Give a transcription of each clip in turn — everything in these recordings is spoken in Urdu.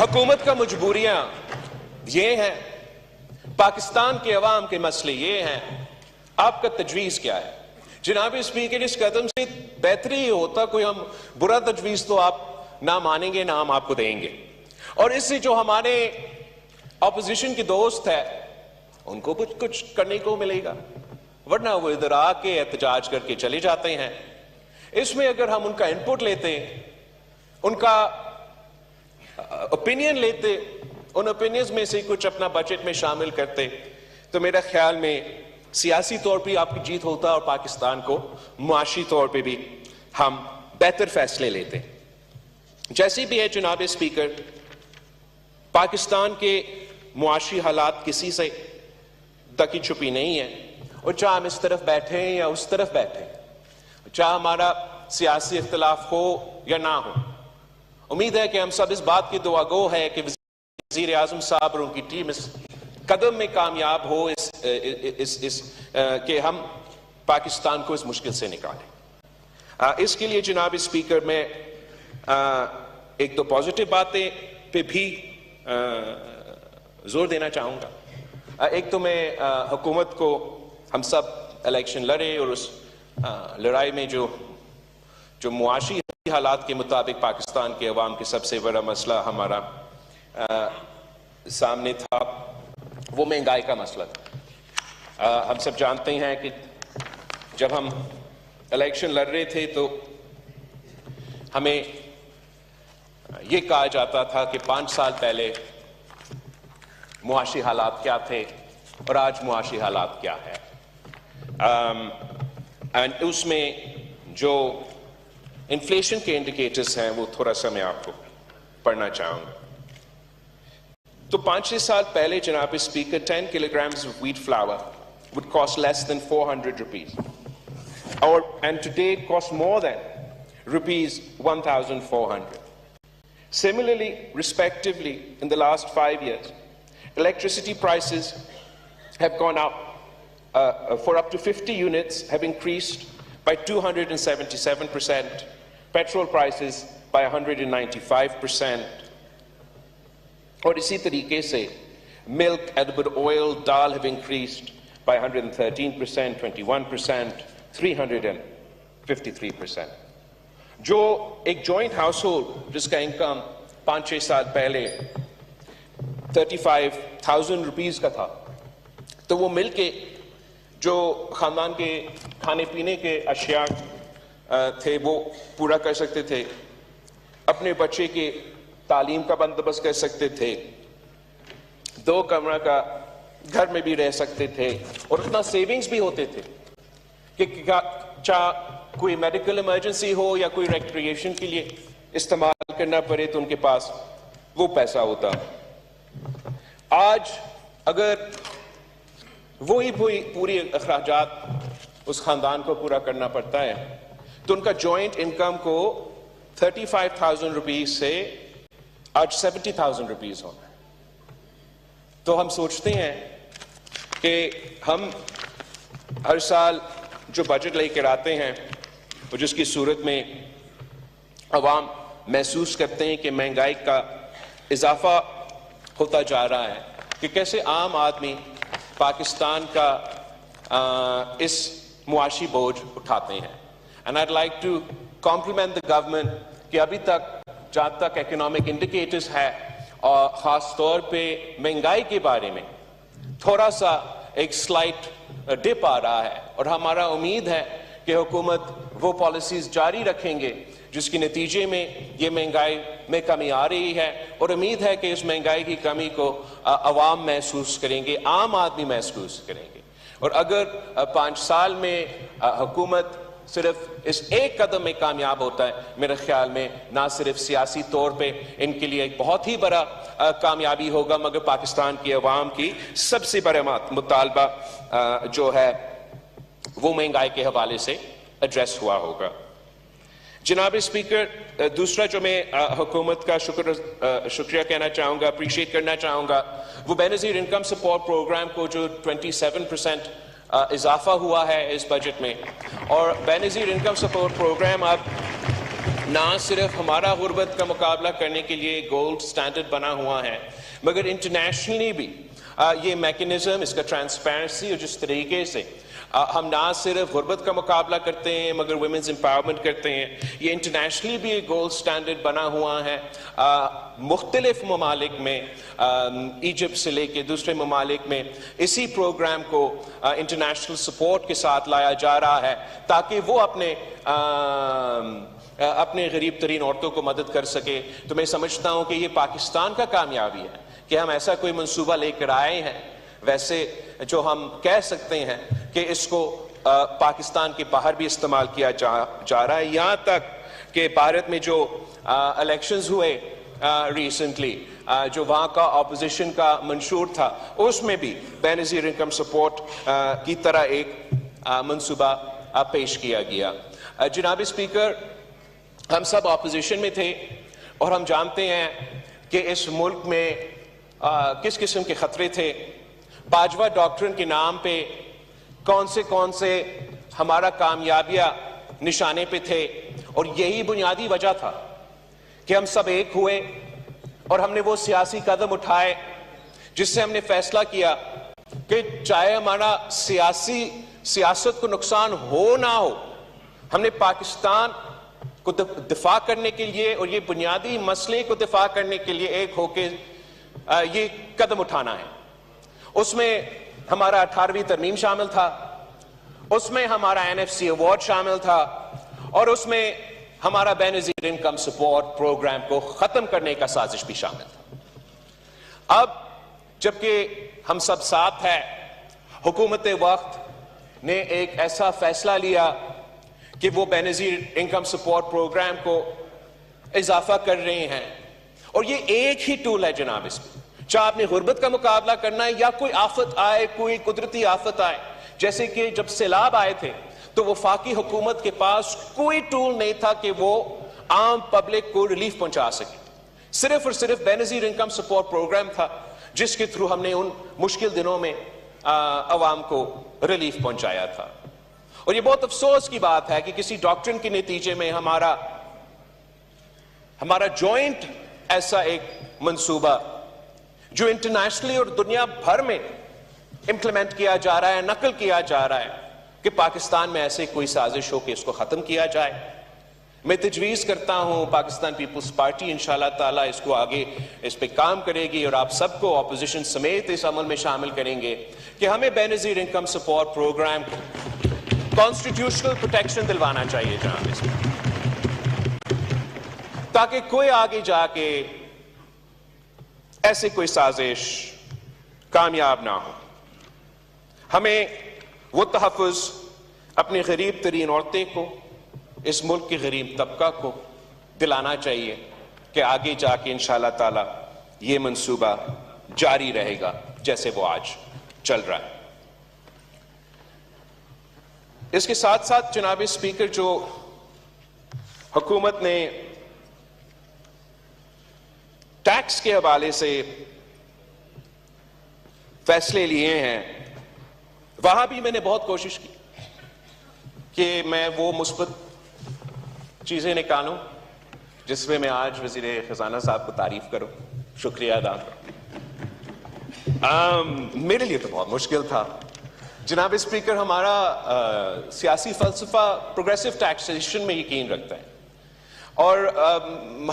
حکومت کا مجبوریاں یہ ہیں, پاکستان کے عوام کے مسئلے یہ ہیں, آپ کا تجویز کیا ہے؟ جناب اسپیکر, اس قدم سے بہتری ہی ہوتا, کوئی ہم برا تجویز تو آپ نہ مانیں گے نہ ہم آپ کو دیں گے, اور اس سے جو ہمارے اپوزیشن کے دوست ہے ان کو کچھ کرنے کو ملے گا, ورنہ وہ ادھر آ کے احتجاج کر کے چلے جاتے ہیں. اس میں اگر ہم ان کا انپٹ لیتے, ان کا اوپینین لیتے, ان اوپینینز میں سے کچھ اپنا بجٹ میں شامل کرتے, تو میرا خیال میں سیاسی طور پہ آپ کی جیت ہوتا اور پاکستان کو معاشی طور پہ بھی ہم بہتر فیصلے لیتے. جیسے بھی ہے جناب اسپیکر, پاکستان کے معاشی حالات کسی سے دکی چھپی نہیں ہے, اور چاہے ہم اس طرف بیٹھے ہیں یا اس طرف بیٹھے ہیں, چاہے ہمارا سیاسی اختلاف ہو یا نہ ہو, امید ہے کہ ہم سب اس بات کی دعا گو ہے کہ وزیر اعظم صاحب اور ان کی ٹیم اس قدم میں کامیاب ہو کہ ہم پاکستان کو اس مشکل سے نکالیں. اس کے لیے جناب اسپیکر میں ایک دو پازیٹو باتیں پہ بھی زور دینا چاہوں گا. ایک تو میں حکومت کو, ہم سب الیکشن لڑے اور اس لڑائی میں جو معاشی حالات کے مطابق پاکستان کے عوام کے سب سے بڑا مسئلہ ہمارا سامنے تھا, وہ مہنگائی کا مسئلہ تھا. ہم سب جانتے ہیں کہ جب ہم الیکشن لڑ رہے تھے تو ہمیں یہ کہا جاتا تھا کہ 5 سال پہلے معاشی حالات کیا تھے اور آج معاشی حالات کیا ہے. اس میں جو انفلیشن کے انڈیکیٹرز ہیں وہ تھوڑا سا میں آپ کو پڑھنا چاہوں گا. تو 5-6 سال پہلے جناب speaker 10 kilograms of wheat flour would cost less than 400 rupees, and today it costs more than rupees 1,400. Similarly, respectively, in the last 5 years, electricity prices have gone up for up to 50 units have increased by 277%, petrol prices by 195%, اور اسی طریقے سے milk, edible oil, dal have increased by 113%, 21%, 353%. جو ایک جوائنٹ ہاؤس ہولڈ جس کا انکم 5-6 سال پہلے 35,000 روپیز کا تھا, تو وہ مل کے جو خاندان کے کھانے پینے کے اشیاء تھے وہ پورا کر سکتے تھے, اپنے بچے کے تعلیم کا بندوبست کر سکتے تھے, 2 کمرہ کا گھر میں بھی رہ سکتے تھے, اور اتنا سیونگز بھی ہوتے تھے کہ چاہے کوئی میڈیکل ایمرجنسی ہو یا کوئی ریکریشن کے لیے استعمال کرنا پڑے تو ان کے پاس وہ پیسہ ہوتا. آج اگر وہی پوری اخراجات اس خاندان کو پورا کرنا پڑتا ہے تو ان کا جوائنٹ انکم کو 35,000 روپیز سے آج 70,000 روپیز ہونا ہے. تو ہم سوچتے ہیں کہ ہم ہر سال جو بجٹ لے کر آتے ہیں اور جس کی صورت میں عوام محسوس کرتے ہیں کہ مہنگائی کا اضافہ ہوتا جا رہا ہے, کہ کیسے عام آدمی پاکستان کا اس معاشی بوجھ اٹھاتے ہیں. And I'd like to compliment the government کہ ابھی تک جہاں تک اکنامک انڈیکیٹرز ہے اور خاص طور پہ مہنگائی کے بارے میں تھوڑا سا ایک سلائٹ ڈپ آ رہا ہے, اور ہمارا امید ہے کہ حکومت وہ پالیسیز جاری رکھیں گے جس کے نتیجے میں یہ مہنگائی میں کمی آ رہی ہے, اور امید ہے کہ اس مہنگائی کی کمی کو عوام محسوس کریں گے, عام آدمی محسوس کریں گے. اور اگر 5 سال میں حکومت صرف اس ایک قدم میں کامیاب ہوتا ہے, میرے خیال میں نہ صرف سیاسی طور پہ ان کے لیے ایک بہت ہی بڑا کامیابی ہوگا, مگر پاکستان کی عوام کی سب سے بڑا مطالبہ جو ہے وہ مہنگائی کے حوالے سے ایڈریس ہوا ہوگا. جناب اسپیکر, دوسرا جو میں حکومت کا شکریہ کہنا چاہوں گا, اپریشیٹ کرنا چاہوں گا, وہ بے نظیر انکم سپورٹ پروگرام کو جو 27% اضافہ ہوا ہے اس بجٹ میں, اور بے نظیر انکم سپورٹ پروگرام اب نہ صرف ہمارا غربت کا مقابلہ کرنے کے لیے گولڈ سٹینڈرڈ بنا ہوا ہے مگر انٹرنیشنلی بھی یہ میکنزم، اس کا ٹرانسپیرنسی اور جس طریقے سے ہم نہ صرف غربت کا مقابلہ کرتے ہیں مگر ویمنز امپاورمنٹ کرتے ہیں، یہ انٹرنیشنلی بھی ایک گولڈ سٹینڈرڈ بنا ہوا ہے۔ مختلف ممالک میں، ایجپٹ سے لے کے دوسرے ممالک میں اسی پروگرام کو انٹرنیشنل سپورٹ کے ساتھ لایا جا رہا ہے تاکہ وہ اپنے غریب ترین عورتوں کو مدد کر سکے۔ تو میں سمجھتا ہوں کہ یہ پاکستان کا کامیابی ہے کہ ہم ایسا کوئی منصوبہ لے کر آئے ہیں، ویسے جو ہم کہہ سکتے ہیں کہ اس کو پاکستان کے باہر بھی استعمال کیا جا رہا ہے، یہاں تک کہ بھارت میں جو الیکشنز ہوئے ریسنٹلی، جو وہاں کا اپوزیشن کا منشور تھا، اس میں بھی بے نظیر انکم سپورٹ کی طرح ایک منصوبہ پیش کیا گیا۔ جناب اسپیکر، ہم سب اپوزیشن میں تھے اور ہم جانتے ہیں کہ اس ملک میں کس قسم کے خطرے تھے۔ باجوہ ڈاکٹرن کے نام پہ کون سے ہمارا کامیابیاں نشانے پہ تھے، اور یہی بنیادی وجہ تھا کہ ہم سب ایک ہوئے اور ہم نے وہ سیاسی قدم اٹھائے جس سے ہم نے فیصلہ کیا کہ چاہے ہمارا سیاست کو نقصان ہو نہ ہو، ہم نے پاکستان کو دفاع کرنے کے لیے اور یہ بنیادی مسئلے کو دفاع کرنے کے لیے ایک ہو کے یہ قدم اٹھانا ہے۔ اس میں ہمارا 18ویں ترمیم شامل تھا، اس میں ہمارا NFC ایوارڈ شامل تھا، اور اس میں ہمارا بے نظیر انکم سپورٹ پروگرام کو ختم کرنے کا سازش بھی شامل تھا۔ اب جبکہ ہم سب ساتھ ہیں، حکومت وقت نے ایک ایسا فیصلہ لیا کہ وہ بے نظیر انکم سپورٹ پروگرام کو اضافہ کر رہے ہیں، اور یہ ایک ہی ٹول ہے جناب، اس میں چاہے آپ نے غربت کا مقابلہ کرنا ہے یا کوئی آفت آئے، کوئی قدرتی آفت آئے، جیسے کہ جب سیلاب آئے تھے تو وفاقی حکومت کے پاس کوئی ٹول نہیں تھا کہ وہ عام پبلک کو ریلیف پہنچا سکے، صرف اور صرف بے نظیر انکم سپورٹ پروگرام تھا جس کے تھرو ہم نے ان مشکل دنوں میں عوام کو ریلیف پہنچایا تھا۔ اور یہ بہت افسوس کی بات ہے کہ کسی ڈاکٹرن کے نتیجے میں ہمارا جوائنٹ ایسا ایک منصوبہ جو انٹرنیشنلی اور دنیا بھر میں امپلیمنٹ کیا جا رہا ہے، نقل کیا جا رہا ہے کہ پاکستان میں ایسے کوئی سازش ہو کہ اس کو ختم کیا جائے۔ میں تجویز کرتا ہوں پاکستان پیپلز پارٹی انشاءاللہ تعالیٰ اس کو آگے اس پہ کام کرے گی اور آپ سب کو اپوزیشن سمیت اس عمل میں شامل کریں گے کہ ہمیں بے نظیر انکم سپورٹ پروگرام کو کانسٹیٹیوشنل پروٹیکشن دلوانا چاہیے جناب، اس میں تاکہ کوئی آگے جا کے ایسے کوئی سازش کامیاب نہ ہو۔ ہمیں وہ تحفظ اپنی غریب ترین عورتیں کو، اس ملک کے غریب طبقہ کو دلانا چاہیے کہ آگے جا کے انشاءاللہ تعالی یہ منصوبہ جاری رہے گا جیسے وہ آج چل رہا ہے۔ اس کے ساتھ ساتھ جناب اسپیکر، جو حکومت نے ٹیکس کے حوالے سے فیصلے لیے ہیں، وہاں بھی میں نے بہت کوشش کی کہ میں وہ مثبت چیزیں نکالوں جس میں آج وزیر خزانہ صاحب کو تعریف کروں، شکریہ ادا کروں۔ میرے لیے تو بہت مشکل تھا جناب اسپیکر، ہمارا سیاسی فلسفہ پروگریسو ٹیکسیشن میں یقین رکھتا ہے، اور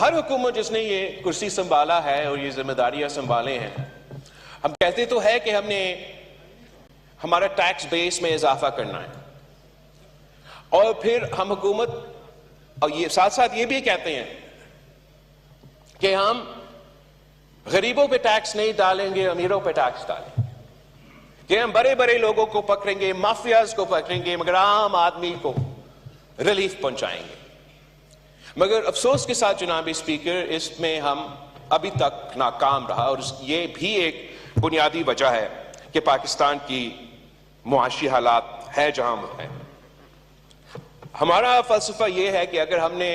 ہر حکومت جس نے یہ کرسی سنبھالا ہے اور یہ ذمہ داریاں سنبھالے ہیں، ہم کہتے تو ہے کہ ہم نے ہمارا ٹیکس بیس میں اضافہ کرنا ہے، اور پھر ہم حکومت اور یہ ساتھ ساتھ یہ بھی کہتے ہیں کہ ہم غریبوں پہ ٹیکس نہیں ڈالیں گے، امیروں پہ ٹیکس ڈالیں گے، کہ ہم بڑے بڑے لوگوں کو پکڑیں گے، مافیاز کو پکڑیں گے، مگر عام آدمی کو ریلیف پہنچائیں گے۔ مگر افسوس کے ساتھ جناب اسپیکر، اس میں ہم ابھی تک ناکام رہا، اور یہ بھی ایک بنیادی وجہ ہے کہ پاکستان کی معاشی حالات ہے جہاں وہ ہے۔ ہمارا فلسفہ یہ ہے کہ اگر ہم نے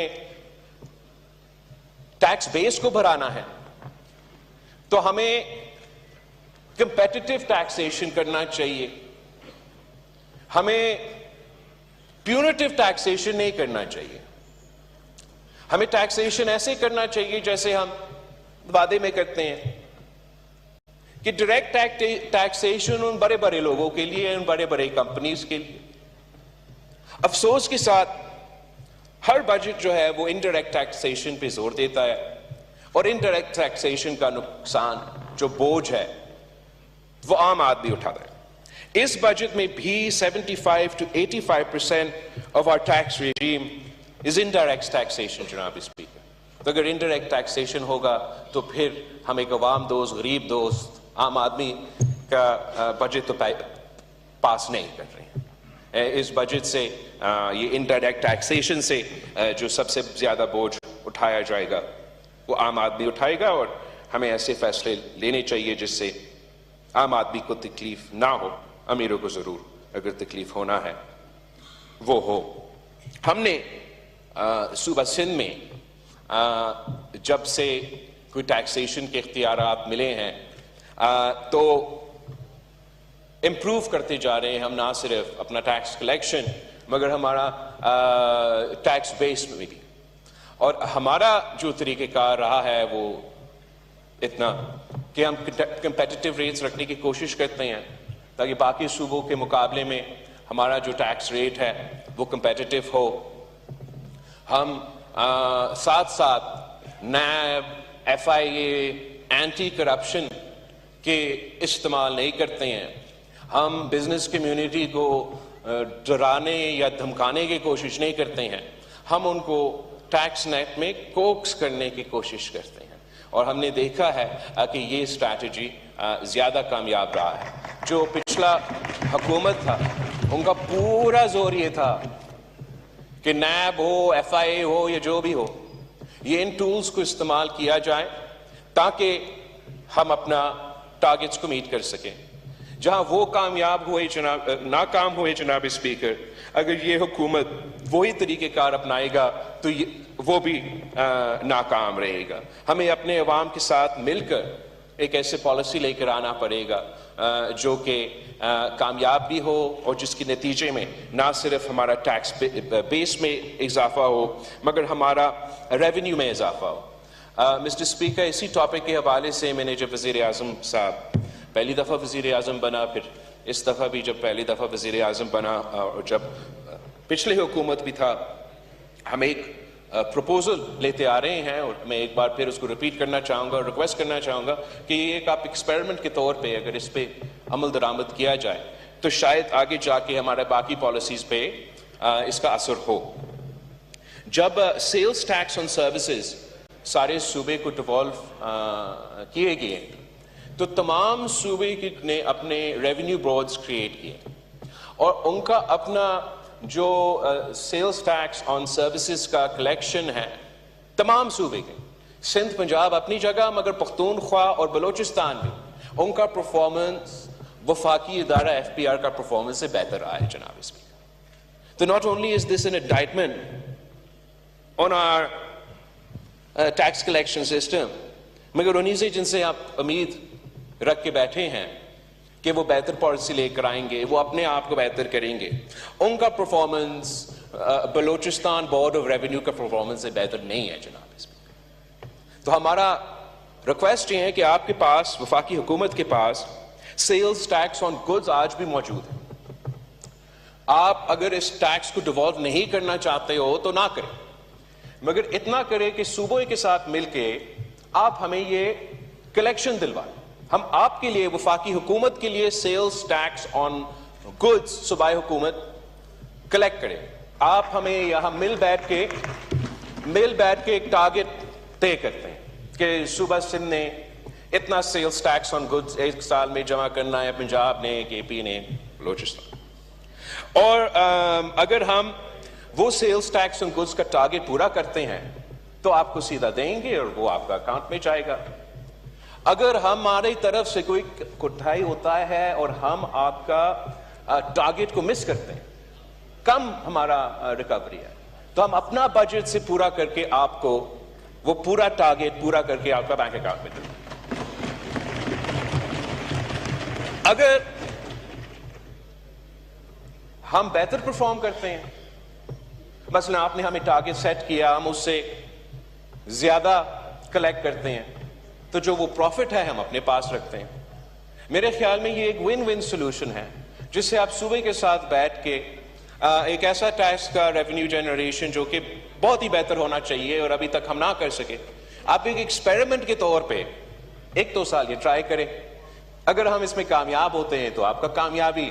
ٹیکس بیس کو بڑھانا ہے تو ہمیں کمپیٹیٹو ٹیکسیشن کرنا چاہیے، ہمیں پیونیٹو ٹیکسیشن نہیں کرنا چاہیے، ہمیں ٹیکسیشن ایسے کرنا چاہیے جیسے ہم وعدے میں کرتے ہیں کہ ڈائریکٹ ٹیکسیشن ان بڑے بڑے لوگوں کے لیے، ان بڑے بڑے کمپنیز کے لیے۔ افسوس کے ساتھ ہر بجٹ جو ہے وہ انڈائریکٹ ٹیکسیشن پہ زور دیتا ہے، اور انڈائریکٹ ٹیکسیشن کا نقصان جو بوجھ ہے وہ عام آدمی اٹھاتا ہے۔ اس بجٹ میں بھی 75 to 85% of our tax regime is indirect taxation جناب اسپیکر۔ تو اگر انڈائریکٹ ٹیکسیشن ہوگا تو پھر ہم ایک عوام دوست، غریب دوست، عام آدمی کا بجٹ تو پاس نہیں کر رہے ہیں۔ اس بجٹ سے یہ انڈائریکٹ ٹیکسیشن سے جو سب سے زیادہ بوجھ اٹھایا جائے گا وہ عام آدمی اٹھائے گا، اور ہمیں ایسے فیصلے لینے چاہیے جس سے عام آدمی کو تکلیف نہ ہو، امیروں کو ضرور اگر تکلیف ہونا ہے وہ ہو۔ ہم نے صوبہ سندھ میں جب سے کوئی ٹیکسیشن کے اختیارات ملے ہیں تو امپروو کرتے جا رہے ہیں ہم، نہ صرف اپنا ٹیکس کلیکشن مگر ہمارا ٹیکس بیس میں بھی، اور ہمارا جو طریقہ کار رہا ہے وہ اتنا کہ ہم کمپیٹیٹیو ریٹس رکھنے کی کوشش کرتے ہیں تاکہ باقی صوبوں کے مقابلے میں ہمارا جو ٹیکس ریٹ ہے وہ کمپیٹیٹیو ہو۔ ہم ساتھ ساتھ نیب، ایف آئی اے، اینٹی کرپشن کے استعمال نہیں کرتے ہیں۔ ہم بزنس کمیونٹی کو ڈرانے یا دھمکانے کی کوشش نہیں کرتے ہیں، ہم ان کو ٹیکس نیٹ میں کوکس کرنے کی کوشش کرتے ہیں، اور ہم نے دیکھا ہے کہ یہ اسٹریٹجی زیادہ کامیاب رہا ہے۔ جو پچھلا حکومت تھا ان کا پورا زور یہ تھا کہ نیب ہو، ایف آئی اے ہو یا جو بھی ہو، یہ ان ٹولز کو استعمال کیا جائے تاکہ ہم اپنا ٹارگٹس کو میٹ کر سکیں۔ جہاں وہ کامیاب ہوئے ناکام ہوئے جناب اسپیکر، اگر یہ حکومت وہی طریقہ کار اپنائے گا تو وہ بھی ناکام رہے گا۔ ہمیں اپنے عوام کے ساتھ مل کر ایک ایسے پالیسی لے کر آنا پڑے گا جو کہ کامیاب بھی ہو، اور جس کے نتیجے میں نہ صرف ہمارا ٹیکس بیس میں اضافہ ہو مگر ہمارا ریونیو میں اضافہ ہو۔ مسٹر اسپیکر، اسی ٹاپک کے حوالے سے میں نے جب وزیر اعظم صاحب پہلی دفعہ وزیر اعظم بنا، پھر اس دفعہ بھی جب پہلی دفعہ وزیر اعظم بنا، اور جب پچھلے حکومت بھی تھا، ہم ایک پروپوزل لیتے آ رہے ہیں، اور میں ایک بار پھر اس کو ریپیٹ کرنا چاہوں گا اور ریکویسٹ کرنا چاہوں گا کہ یہ ایک آپ ایکسپیریمنٹ کے طور پہ اگر اس پہ عمل درآمد کیا جائے تو شاید آگے جا کے ہمارے باقی پالیسیز پہ اس کا اثر ہو۔ جب سیلز ٹیکس آن سروسز سارے صوبے کو ڈیوالو کیے گئے تو تمام صوبے نے اپنے ریونیو بورڈز کریٹ کیے، اور ان کا اپنا جو سیلز ٹیکس آن سروسز کا کلیکشن ہے تمام صوبے کے، سندھ پنجاب اپنی جگہ مگر پختونخوا اور بلوچستان بھی، ان کا پرفارمنس وفاقی ادارہ ایف پی آر کا پرفارمنس سے بہتر رہا ہے جناب اسپیکر۔ تو not only is this an indictment on our tax collection system، مگر انہی سے جن سے آپ امید رکھ کے بیٹھے ہیں کہ وہ بہتر پالیسی لے کر آئیں گے، وہ اپنے آپ کو بہتر کریں گے، ان کا performance Balochistan board of revenue کا پرفارمنس سے بہتر نہیں ہے جناب اسپیکر۔ تو ہمارا ریکویسٹ یہ ہے کہ آپ کے پاس، وفاقی حکومت کے پاس، سیلز ٹیکس آن گڈز آج بھی موجود ہے۔ آپ اگر اس ٹیکس کو ڈیوالو نہیں کرنا چاہتے ہو تو نہ کریں، مگر اتنا کریں کہ صوبوں کے ساتھ مل کے آپ ہمیں یہ کلیکشن دلوائیں۔ ہم آپ کے لیے، وفاقی حکومت کے لیے سیلز ٹیکس آن گڈز صوبائی حکومت کلیکٹ کریں۔ آپ ہمیں یہاں مل بیٹھ کے ایک ٹارگٹ طے کرتے ہیں کہ صوبہ سندھ نے اتنا سیلز ٹیکس آن گڈز ایک سال میں جمع کرنا ہے، پنجاب نے، کے پی نے، بلوچستان۔ اور اگر ہم وہ سیلز ٹیکس آن گڈز کا ٹارگٹ پورا کرتے ہیں تو آپ کو سیدھا دیں گے اور وہ آپ کا اکاؤنٹ میں جائے گا۔ اگر ہماری طرف سے کوئی کوتاہی ہوتا ہے اور ہم آپ کا ٹارگٹ کو مس کرتے ہیں، کم ہمارا ریکوری ہے، تو ہم اپنا بجٹ سے پورا کر کے آپ کو وہ پورا ٹارگٹ پورا کر کے آپ کا بینک اکاؤنٹ میں دیں گے۔ اگر ہم بہتر پرفارم کرتے ہیں، مثلا آپ نے ہمیں ٹارگٹ سیٹ کیا، ہم اس سے زیادہ کلیکٹ کرتے ہیں تو جو وہ پروفٹ ہے ہم اپنے پاس رکھتے ہیں. میرے خیال میں یہ ایک ون ون سولوشن ہے جس سے آپ صوبے کے ساتھ بیٹھ کے ایک ایسا ٹیکس کا ریونیو جنریشن جو کہ بہت ہی بہتر ہونا چاہیے اور ابھی تک ہم نہ کر سکے, آپ ایک ایکسپیریمنٹ کے طور پہ 1-2 سال یہ ٹرائی کریں. اگر ہم اس میں کامیاب ہوتے ہیں تو آپ کا کامیابی,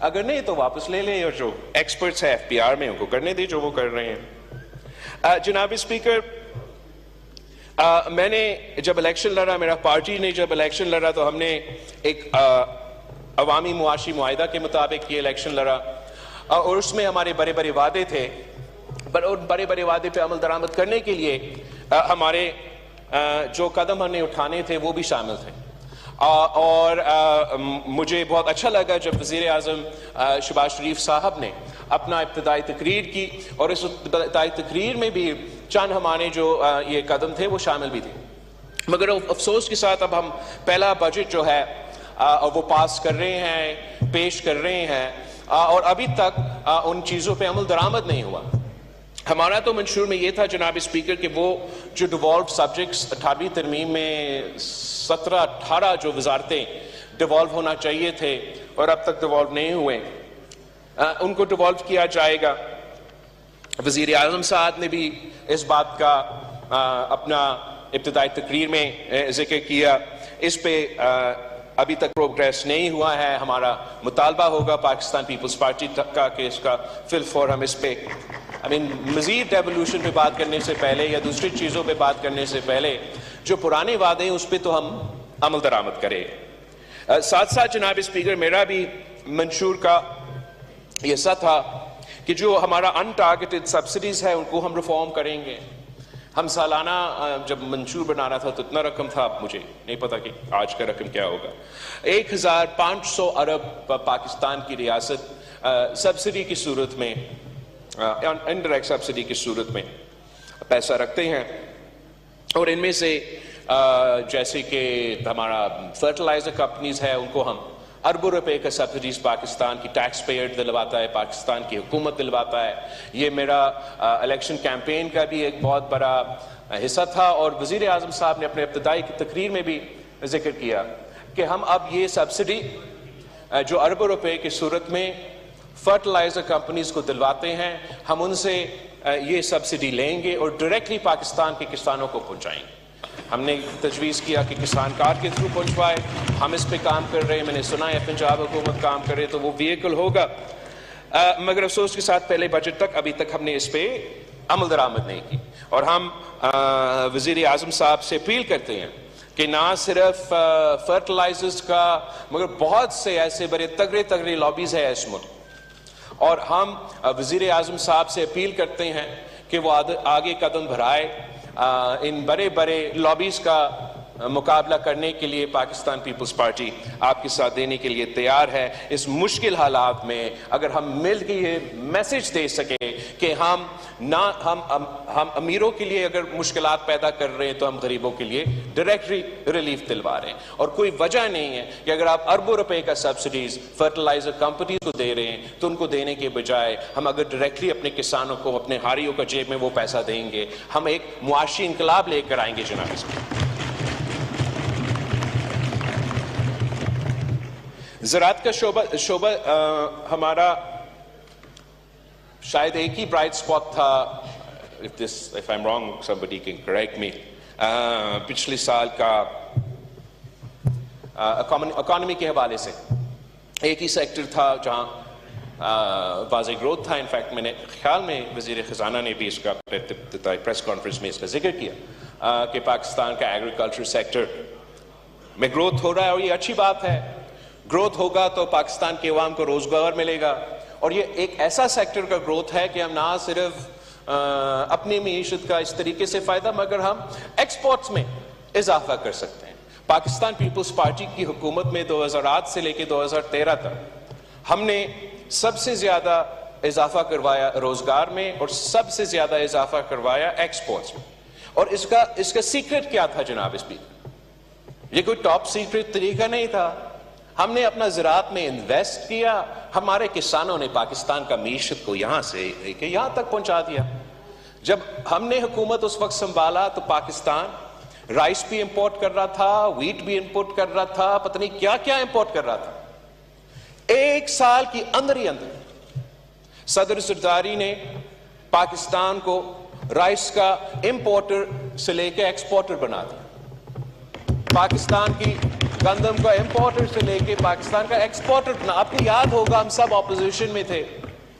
اگر نہیں تو واپس لے لیں اور جو ایکسپرٹس ہیں FPR میں ان کو کرنے دیں جو وہ کر رہے ہیں. جناب اسپیکر, میں نے جب الیکشن لڑا, میرا پارٹی نے جب الیکشن لڑا تو ہم نے ایک عوامی معاشی معاہدہ کے مطابق یہ الیکشن لڑا اور اس میں ہمارے بڑے بڑے وعدے تھے, پر ان بڑے بڑے وعدے پہ عمل درآمد کرنے کے لیے ہمارے جو قدم ہم نے اٹھانے تھے وہ بھی شامل تھے. اور مجھے بہت اچھا لگا جب وزیر اعظم شہباز شریف صاحب نے اپنا ابتدائی تقریر کی اور اس ابتدائی تقریر میں بھی چند ہمارے جو یہ قدم تھے وہ شامل بھی تھے. مگر افسوس کے ساتھ اب ہم پہلا بجٹ جو ہے وہ پاس کر رہے ہیں, پیش کر رہے ہیں اور ابھی تک ان چیزوں پہ عمل درآمد نہیں ہوا. ہمارا تو منشور میں یہ تھا جناب اسپیکر کہ وہ جو ڈیوالوڈ سبجیکٹس 18ویں ترمیم میں 17-18 جو وزارتیں ڈیوالو ہونا چاہیے تھے اور اب تک ڈیوالو نہیں ہوئے, ان کو ڈیوالو کیا جائے گا. وزیر اعظم صاحب نے بھی اس بات کا اپنا ابتدائی تقریر میں ذکر کیا. اس پہ ابھی تک پروگریس نہیں ہوا ہے. ہمارا مطالبہ ہوگا پاکستان پیپلز پارٹی کا کہ اس کا فی الفور ہم اس پہ مزید ریولوشن پہ بات کرنے سے پہلے یا دوسری چیزوں پہ بات کرنے سے پہلے جو پرانے وعدے ہیں اس پہ تو ہم عمل درآمد کریں. ساتھ ساتھ جناب اسپیکر, میرا بھی منشور کا یہ حصہ تھا کہ جو ہمارا ان ٹارگیٹڈ سبسڈیز ہے ان کو ہم ریفارم کریں گے. ہم سالانہ جب منشور بنانا تھا تو اتنا رقم تھا, مجھے نہیں پتا کہ آج کا رقم کیا ہوگا. 1500 ارب پاکستان کی ریاست سبسڈی کی صورت میں, انڈائریکٹ سبسڈی کی صورت میں پیسہ رکھتے ہیں اور ان میں سے جیسے کہ ہمارا فرٹیلائزر کمپنیز ہے ان کو ہم اربوں روپے کا سبسڈیز پاکستان کی ٹیکس پیئر دلواتا ہے, پاکستان کی حکومت دلواتا ہے. یہ میرا الیکشن کیمپین کا بھی ایک بہت بڑا حصہ تھا اور وزیر اعظم صاحب نے اپنے ابتدائی تقریر میں بھی ذکر کیا کہ ہم اب یہ سبسڈی جو اربوں روپے کی صورت میں فرٹیلائزر کمپنیز کو دلواتے ہیں, ہم ان سے یہ سبسڈی لیں گے اور ڈائریکٹلی پاکستان کے کسانوں کو پہنچائیں گے. ہم نے تجویز کیا کہ کسان کار کے تھرو پہنچوائے, ہم اس پہ کام کر رہے ہیں. میں نے سنا ہے پنجاب حکومت کام کرے تو وہ ویکل ہوگا, مگر افسوس کے ساتھ پہلے بجٹ تک ابھی تک ہم نے اس پہ عمل درآمد نہیں کی. اور ہم وزیر اعظم صاحب سے اپیل کرتے ہیں کہ نہ صرف فرٹیلائزرز کا مگر بہت سے ایسے بڑے تگڑے لابیز ہیں اس ملک, اور ہم وزیر اعظم صاحب سے اپیل کرتے ہیں کہ وہ آگے قدم بڑھائے. ان بڑے لابیز کا مقابلہ کرنے کے لیے پاکستان پیپلز پارٹی آپ کے ساتھ دینے کے لیے تیار ہے. اس مشکل حالات میں اگر ہم مل کے یہ میسج دے سکیں کہ ہم امیروں کے لیے اگر مشکلات پیدا کر رہے ہیں تو ہم غریبوں کے لیے ڈائریکٹلی ریلیف دلوا رہے ہیں. اور کوئی وجہ نہیں ہے کہ اگر آپ اربوں روپے کا سبسڈیز فرٹیلائزر کمپنیز کو دے رہے ہیں تو ان کو دینے کے بجائے ہم اگر ڈائریکٹلی اپنے کسانوں کو, اپنے ہاریوں کا جیب میں وہ پیسہ دیں گے, ہم ایک معاشی انقلاب لے کر آئیں گے. جناب زراعت کا شعبہ ہمارا شاید ایک ہی برائٹ سپاٹ تھا. if I'm wrong somebody can correct me. پچھلے سال کا اکانومی کے حوالے سے ایک ہی سیکٹر تھا جہاں واضح گروتھ تھا. انفیکٹ میں نے خیال میں وزیر خزانہ نے بھی اس کا پریس کانفرنس میں اس کا ذکر کیا کہ پاکستان کا ایگریکلچر سیکٹر میں گروتھ ہو رہا ہے اور یہ اچھی بات ہے. گروتھ ہوگا تو پاکستان کے عوام کو روزگار ملے گا اور یہ ایک ایسا سیکٹر کا گروتھ ہے کہ ہم نہ صرف اپنی معیشت کا اس طریقے سے فائدہ مگر ہم ایکسپورٹس میں اضافہ کر سکتے ہیں. پاکستان پیپلز پارٹی کی حکومت میں 2008 سے لے کے 2013 تک ہم نے سب سے زیادہ اضافہ کروایا روزگار میں اور سب سے زیادہ اضافہ کروایا ایکسپورٹس میں. اور اس کا سیکرٹ کیا تھا جناب اسپیکر؟ یہ کوئی ٹاپ سیکرٹ طریقہ نہیں تھا. ہم نے اپنا زراعت میں انویسٹ کیا, ہمارے کسانوں نے پاکستان کا معیشت کو یہاں سے لے کے یہاں تک پہنچا دیا. جب ہم نے حکومت اس وقت سنبھالا تو پاکستان رائس بھی امپورٹ کر رہا تھا، ویٹ بھی امپورٹ کر رہا تھا، پتہ نہیں کیا کیا امپورٹ کر رہا تھا۔ ایک سال کی اندر ہی اندر صدر زرداری نے پاکستان کو رائس کا امپورٹر سے لے کے ایکسپورٹر بنا دیا، پاکستان کی گندم کا امپورٹر سے لے کے پاکستان کا ایکسپورٹر بنا۔ آپ کو یاد ہوگا ہم سب اپوزیشن میں تھے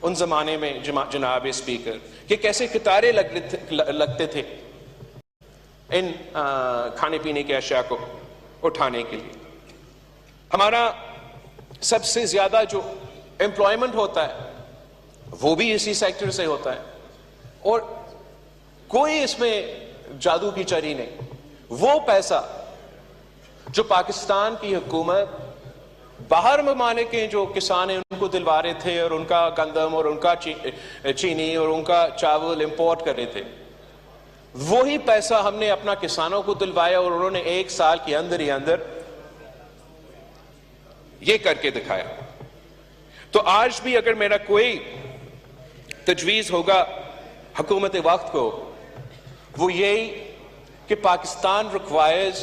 ان زمانے میں جناب اسپیکر، کہ کیسے قطاریں لگتے تھے ان کھانے پینے کی اشیاء کو اٹھانے کے لیے۔ ہمارا سب سے زیادہ جو امپلائمنٹ ہوتا ہے وہ بھی اسی سیکٹر سے ہوتا ہے، اور کوئی اس میں جادو کی چری نہیں۔ وہ پیسہ جو پاکستان کی حکومت باہر ممالک کے جو کسان ہیں ان کو دلوا رہے تھے، اور ان کا گندم اور ان کا چینی اور ان کا چاول امپورٹ کر رہے تھے، وہی پیسہ ہم نے اپنا کسانوں کو دلوایا، اور انہوں نے ایک سال کے اندر ہی اندر یہ کر کے دکھایا۔ تو آج بھی اگر میرا کوئی تجویز ہوگا حکومت وقت کو، وہ یہی کہ Pakistan requires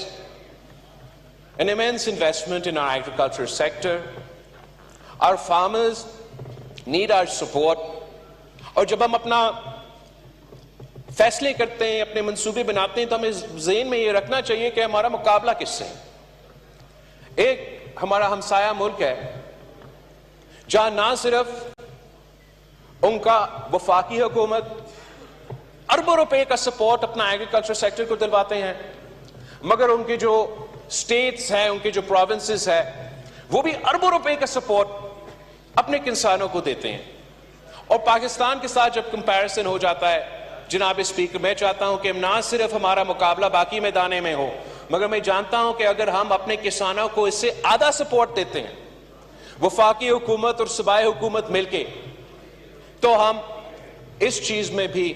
an immense investment in our agriculture sector. Our farmers need our support. اور جب ہم اپنا فیصلے کرتے ہیں، اپنے منصوبے بناتے ہیں، تو ہمیں ذہن میں یہ رکھنا چاہیے کہ ہمارا مقابلہ کس سے ہے۔ ایک ہمارا ہمسایہ ملک ہے جہاں نہ صرف ان کا وفاقی حکومت اربوں روپے کا سپورٹ اپنا ایگریکلچر سیکٹر کو دلواتے ہیں، مگر ان کے جو سٹیٹس ہیں، ان کے جو پروونسز ہیں، وہ بھی اربوں روپے کا سپورٹ اپنے کسانوں کو دیتے ہیں۔ اور پاکستان کے ساتھ جب کمپیریزن ہو جاتا ہے جناب اسپیکر، میں چاہتا ہوں کہ نہ صرف ہمارا مقابلہ باقی میدانے میں ہو، مگر میں جانتا ہوں کہ اگر ہم اپنے کسانوں کو اس سے آدھا سپورٹ دیتے ہیں، وفاقی حکومت اور صوبائی حکومت مل کے، تو ہم اس چیز میں بھی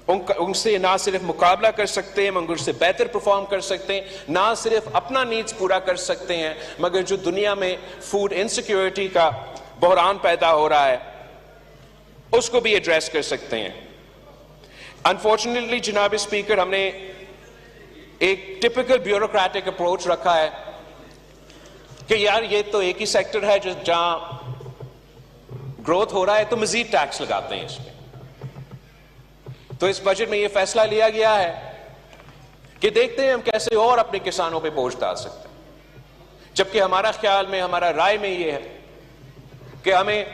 ان سے نہ صرف مقابلہ کر سکتے ہیں مگر اس سے بہتر پرفارم کر سکتے ہیں، نہ صرف اپنا نیڈز پورا کر سکتے ہیں مگر جو دنیا میں فوڈ انسیکیورٹی کا بحران پیدا ہو رہا ہے اس کو بھی ایڈریس کر سکتے ہیں۔ انفارچونیٹلی جناب اسپیکر، ہم نے ایک ٹپیکل بیوروکریٹک اپروچ رکھا ہے کہ یار یہ تو ایک ہی سیکٹر ہے جہاں گروتھ ہو رہا ہے تو مزید ٹیکس لگاتے ہیں اس میں۔ تو اس بجٹ میں یہ فیصلہ لیا گیا ہے کہ دیکھتے ہیں ہم کیسے اور اپنے کسانوں پہ بوجھ ڈال سکتے ہیں، جبکہ ہمارا خیال میں، ہمارا رائے میں یہ ہے کہ ہمیں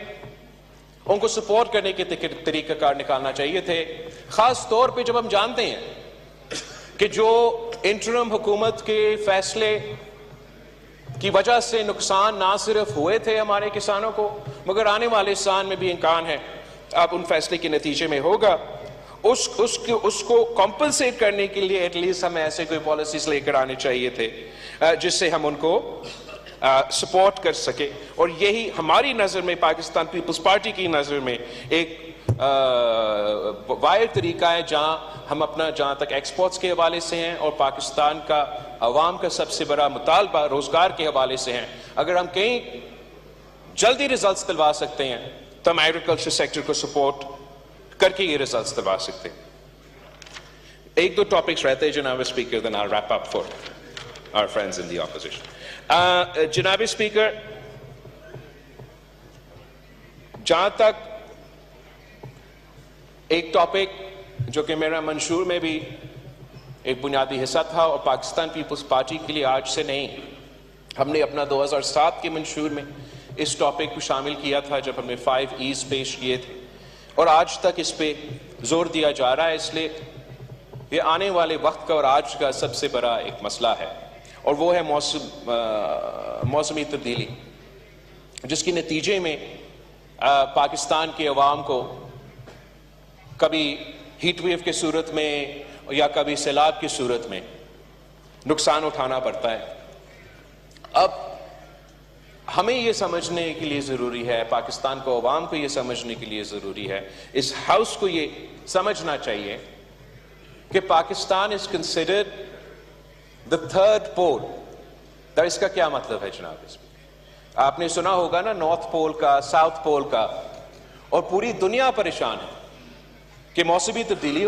ان کو سپورٹ کرنے کے طریقہ کار نکالنا چاہیے تھے، خاص طور پہ جب ہم جانتے ہیں کہ جو انٹرم حکومت کے فیصلے کی وجہ سے نقصان نہ صرف ہوئے تھے ہمارے کسانوں کو مگر آنے والے سال میں بھی امکان ہے اب ان فیصلے کے نتیجے میں ہوگا، اس کو کمپنسیٹ کرنے کے لیے ایٹ لیسٹ ہمیں ایسے کوئی پالیسیز لے کر آنے چاہیے تھے جس سے ہم ان کو سپورٹ کر سکے۔ اور یہی ہماری نظر میں، پاکستان پیپلز پارٹی کی نظر میں، ایک واحد طریقہ ہے جہاں تک ایکسپورٹس کے حوالے سے ہیں اور پاکستان کا عوام کا سب سے بڑا مطالبہ روزگار کے حوالے سے ہیں، اگر ہم کہیں جلدی ریزلٹس دلوا سکتے ہیں تو ہم ایگریکلچر سیکٹر کو سپورٹ کر کے یہ ریزلٹس دلوا سکتے ہیں۔ ایک دو ٹاپکس رہتے ہیں جناب speaker, then I'll wrap up for our friends in the opposition۔ جناب اسپیکر، جہاں تک ایک ٹاپک جو کہ میرا منشور میں بھی ایک بنیادی حصہ تھا اور پاکستان پیپلز پارٹی کے لیے آج سے نہیں، ہم نے اپنا 2007 کے منشور میں اس ٹاپک کو شامل کیا تھا جب ہم نے 5 E's پیش کیے تھے، اور آج تک اس پہ زور دیا جا رہا ہے، اس لیے یہ آنے والے وقت کا اور آج کا سب سے بڑا ایک مسئلہ ہے، اور وہ ہے موسمی تبدیلی، جس کے نتیجے میں پاکستان کے عوام کو کبھی ہیٹ ویو کی صورت میں یا کبھی سیلاب کی صورت میں نقصان اٹھانا پڑتا ہے۔ اب ہمیں یہ سمجھنے کے لیے ضروری ہے، پاکستان کو عوام کو یہ سمجھنے کے لیے ضروری ہے، اس ہاؤس کو یہ سمجھنا چاہیے کہ Pakistan is considered the third pole۔ اس کا کیا مطلب ہے جناب؟ اس میں آپ نے سنا ہوگا نا، نارتھ پول کا، ساؤتھ پول کا، اور پوری دنیا پریشان ہے کہ موسمی تبدیلی ہو